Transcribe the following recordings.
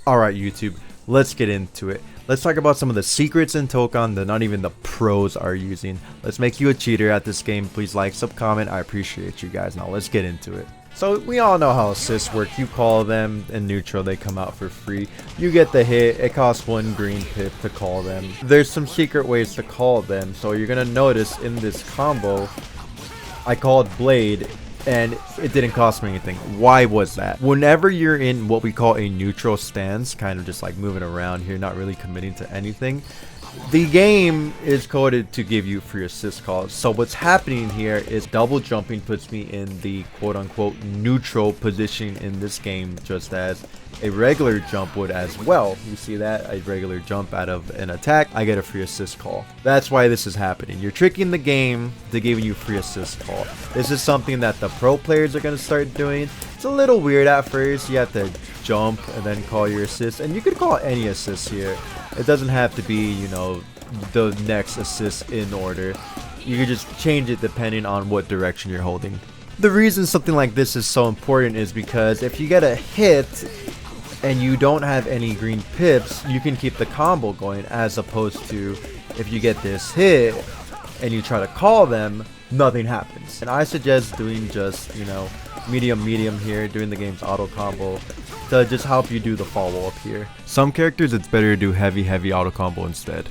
Alright YouTube, let's get into it. Let's talk about some of the secrets in Tokon that not even the pros are using. Let's make you a cheater at this game. Please like, sub, comment. I appreciate you guys. Now let's get into it. So we all know how assists work. You call them in neutral, they come out for free. You get the hit, it costs 1 green pip to call them. There's some secret ways to call them. So you're gonna notice in this combo, I called Blade and it didn't cost me anything. Why was that? Whenever you're in what we call a neutral stance, kind of just like moving around here, not really committing to anything, the game is coded to give you free assist calls. So what's happening here is double jumping puts me in the quote-unquote neutral position in this game, just as a regular jump would as well. You see that? A regular jump out of an attack, I get a free assist call. That's why this is happening. You're tricking the game to give you free assist call. This is something that the pro players are going to start doing. It's a little weird at first. You have to jump and then call your assist, and you could call any assist here. It doesn't have to be, you know, the next assist in order. You can just change it depending on what direction you're holding. The reason something like this is so important is because if you get a hit and you don't have any green pips, you can keep the combo going, as opposed to if you get this hit and you try to call them, nothing happens. And I suggest doing just, you know, medium here, doing the game's auto combo to just help you do the follow-up here. Some characters it's better to do heavy auto combo instead.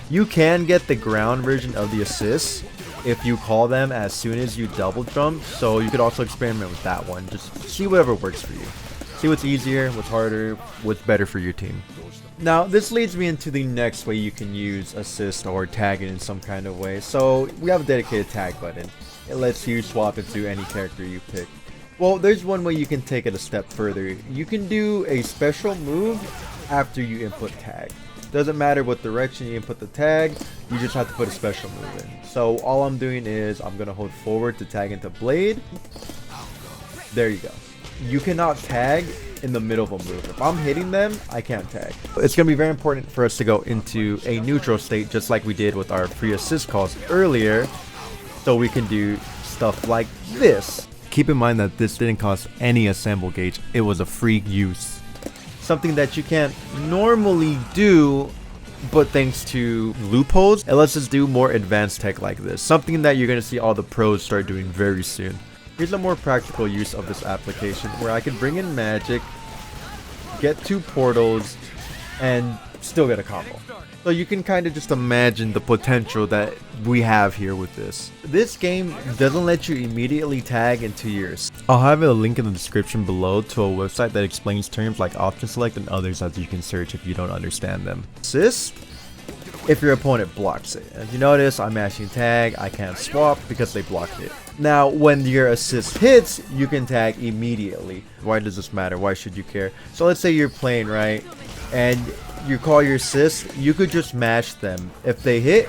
You can get the ground version of the assists if you call them as soon as you double jump, so you could also experiment with that one. Just see whatever works for you. See what's easier, what's harder, what's better for your team. Now this leads me into the next way you can use assist or tag it in some kind of way. So we have a dedicated tag button. It lets you swap into any character you pick. Well, there's one way you can take it a step further. You can do a special move after you input tag. Doesn't matter what direction you input the tag, you just have to put a special move in. So all I'm doing is I'm gonna hold forward to tag into Blade. There you go. You cannot tag in the middle of a move. If I'm hitting them, I can't tag. It's going to be very important for us to go into a neutral state, just like we did with our free assist calls earlier, so we can do stuff like this. Keep in mind that this didn't cost any assemble gauge. It was a free use. Something that you can't normally do, but thanks to loopholes, it lets us do more advanced tech like this. Something that you're going to see all the pros start doing very soon. Here's a more practical use of this application where I can bring in magic, get 2 portals, and still get a combo. So you can kind of just imagine the potential that we have here with this. This game doesn't let you immediately tag into yours. I'll have a link in the description below to a website that explains terms like option select and others that you can search if you don't understand them. Assist, if your opponent blocks it. As you notice, I'm mashing tag, I can't swap because they blocked it. Now, when your assist hits, you can tag immediately. Why does this matter? Why should you care? So let's say you're playing, right? And you call your assist, you could just mash them. If they hit,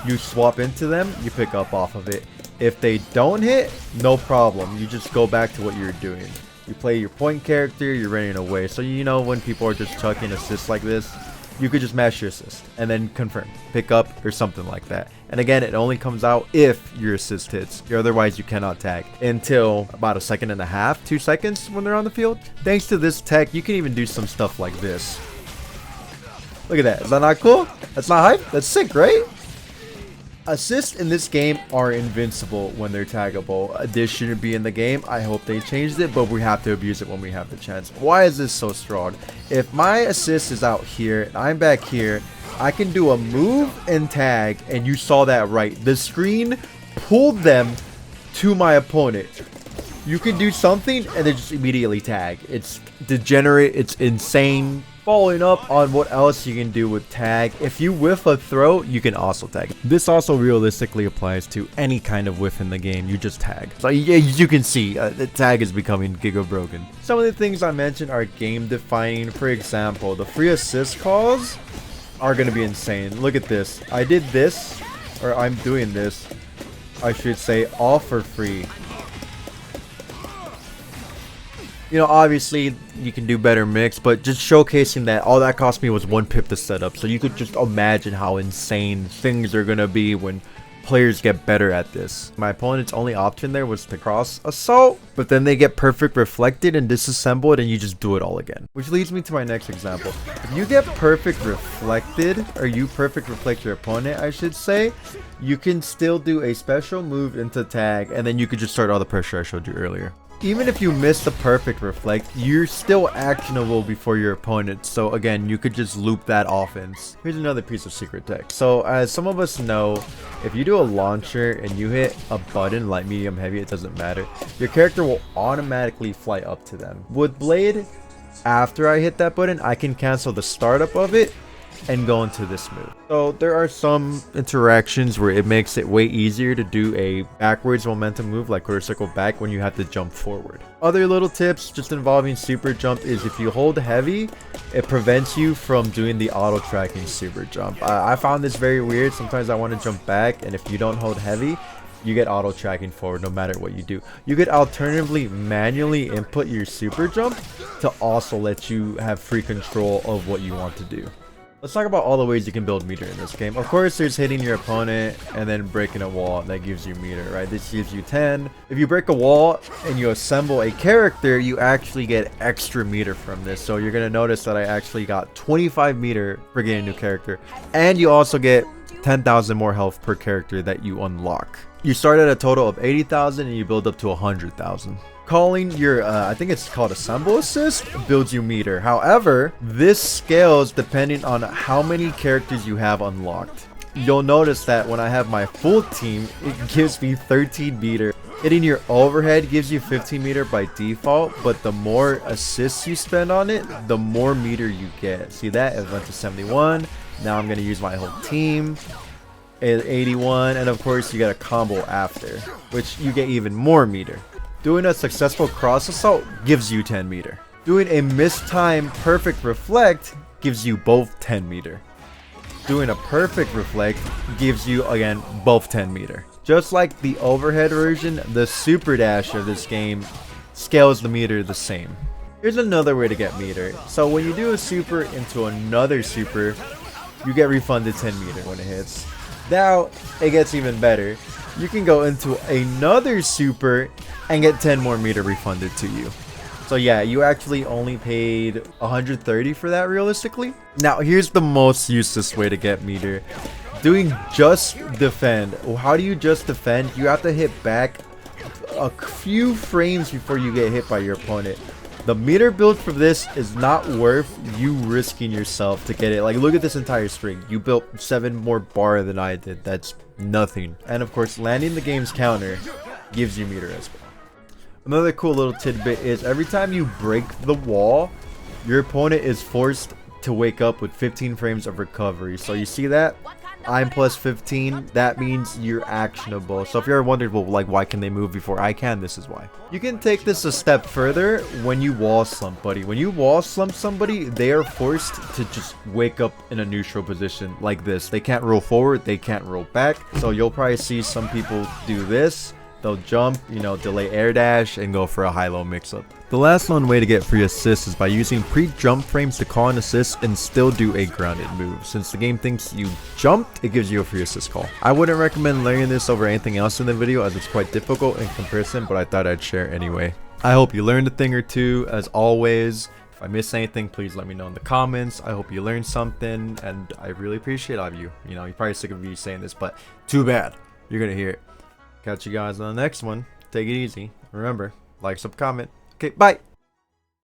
you swap into them, you pick up off of it. If they don't hit, no problem. You just go back to what you're doing. You play your point character, you're running away. So you know when people are just chucking assists like this, you could just mash your assist and then confirm, pick up, or something like that. And again, it only comes out if your assist hits. Otherwise, you cannot tag until about 1.5 seconds, 2 seconds when they're on the field. Thanks to this tech, you can even do some stuff like this. Look at that. Is that not cool? That's not hype? That's sick, right? Assists in this game are invincible when they're taggable. This shouldn't be in the game. I hope they changed it, but we have to abuse it when we have the chance. Why is this so strong? If my assist is out here and I'm back here, I can do a move and tag, and you saw that right. The screen pulled them to my opponent. You can do something and then just immediately tag. It's degenerate. It's insane. Following up on what else you can do with tag, if you whiff a throw, you can also tag. This also realistically applies to any kind of whiff in the game. You just tag. So you can see the tag is becoming giga broken. Some of the things I mentioned are game defining. For example, the free assist calls are going to be insane. Look at this. I did this, or I'm doing this, I should say, all for free. You know, obviously you can do better mix, but just showcasing that all that cost me was 1 pip to set up. So you could just imagine how insane things are gonna be when players get better at this. My opponent's only option there was to cross assault, but then they get perfect reflected and disassembled, and you just do it all again. Which leads me to my next example. If you get perfect reflected, or you perfect reflect your opponent, I should say, you can still do a special move into tag, and then you could just start all the pressure I showed you earlier. Even if you miss the perfect reflect, you're still actionable before your opponent. So again, you could just loop that offense. Here's another piece of secret tech. So as some of us know, if you do a launcher and you hit a button, light, medium, heavy, it doesn't matter, your character will automatically fly up to them. With Blade, after I hit that button, I can cancel the startup of it and go into this move. So there are some interactions where it makes it way easier to do a backwards momentum move like quarter circle back when you have to jump forward. Other little tips just involving super jump is if you hold heavy, it prevents you from doing the auto tracking super jump. I found this very weird. Sometimes I want to jump back, and if you don't hold heavy, you get auto tracking forward no matter what you do. You could alternatively manually input your super jump to also let you have free control of what you want to do. Let's talk about all the ways you can build meter in this game. Of course, there's hitting your opponent and then breaking a wall. That gives you meter, right? This gives you 10. If you break a wall and you assemble a character, you actually get extra meter from this. So you're going to notice that I actually got 25 meter for getting a new character. And you also get 10,000 more health per character that you unlock. You start at a total of 80,000 and you build up to 100,000. Calling your I think it's called assemble assist builds you meter. However, this scales depending on how many characters you have unlocked. You'll notice that when I have my full team, it gives me 13 meter. Hitting your overhead gives you 15 meter by default, but the more assists you spend on it, the more meter you get. See that? It went to 71. Now I'm going to use my whole team. 81, and of course you get a combo after, which you get even more meter. Doing a successful cross assault gives you 10 meter. Doing a mistime perfect reflect gives you both 10 meter. Doing a perfect reflect gives you, again, both 10 meter. Just like the overhead version, the super dash of this game scales the meter the same. Here's another way to get meter. So when you do a super into another super, you get refunded 10 meter when it hits. Now it gets even better. You can go into another super and get 10 more meter refunded to you. So yeah, you actually only paid 130 for that realistically. Now here's the most useless way to get meter. Doing just defend. How do you just defend? You have to hit back a few frames before you get hit by your opponent. The meter build for this is not worth you risking yourself to get it. Like, look at this entire string. You built 7 more bar than I did. That's nothing. And of course, landing the game's counter gives you meter as well. Another cool little tidbit is every time you break the wall, your opponent is forced to wake up with 15 frames of recovery. So you see that? I'm plus 15. That means you're actionable. So if you're wondering, well, like, why can they move before I can? This is why. You can take this a step further when you wall slump, buddy. When you wall slump somebody, they are forced to just wake up in a neutral position like this. They can't roll forward. They can't roll back. So you'll probably see some people do this. They'll jump, you know, delay air dash, and go for a high-low mix-up. The last known way to get free assists is by using pre-jump frames to call an assist and still do a grounded move. Since the game thinks you jumped, it gives you a free assist call. I wouldn't recommend learning this over anything else in the video as it's quite difficult in comparison, but I thought I'd share anyway. I hope you learned a thing or two. As always, if I missed anything, please let me know in the comments. I hope you learned something, and I really appreciate all of you. You know, you're probably sick of me saying this, but too bad. You're gonna hear it. Catch you guys on the next one. Take it easy. Remember, like, sub, comment. Okay, bye.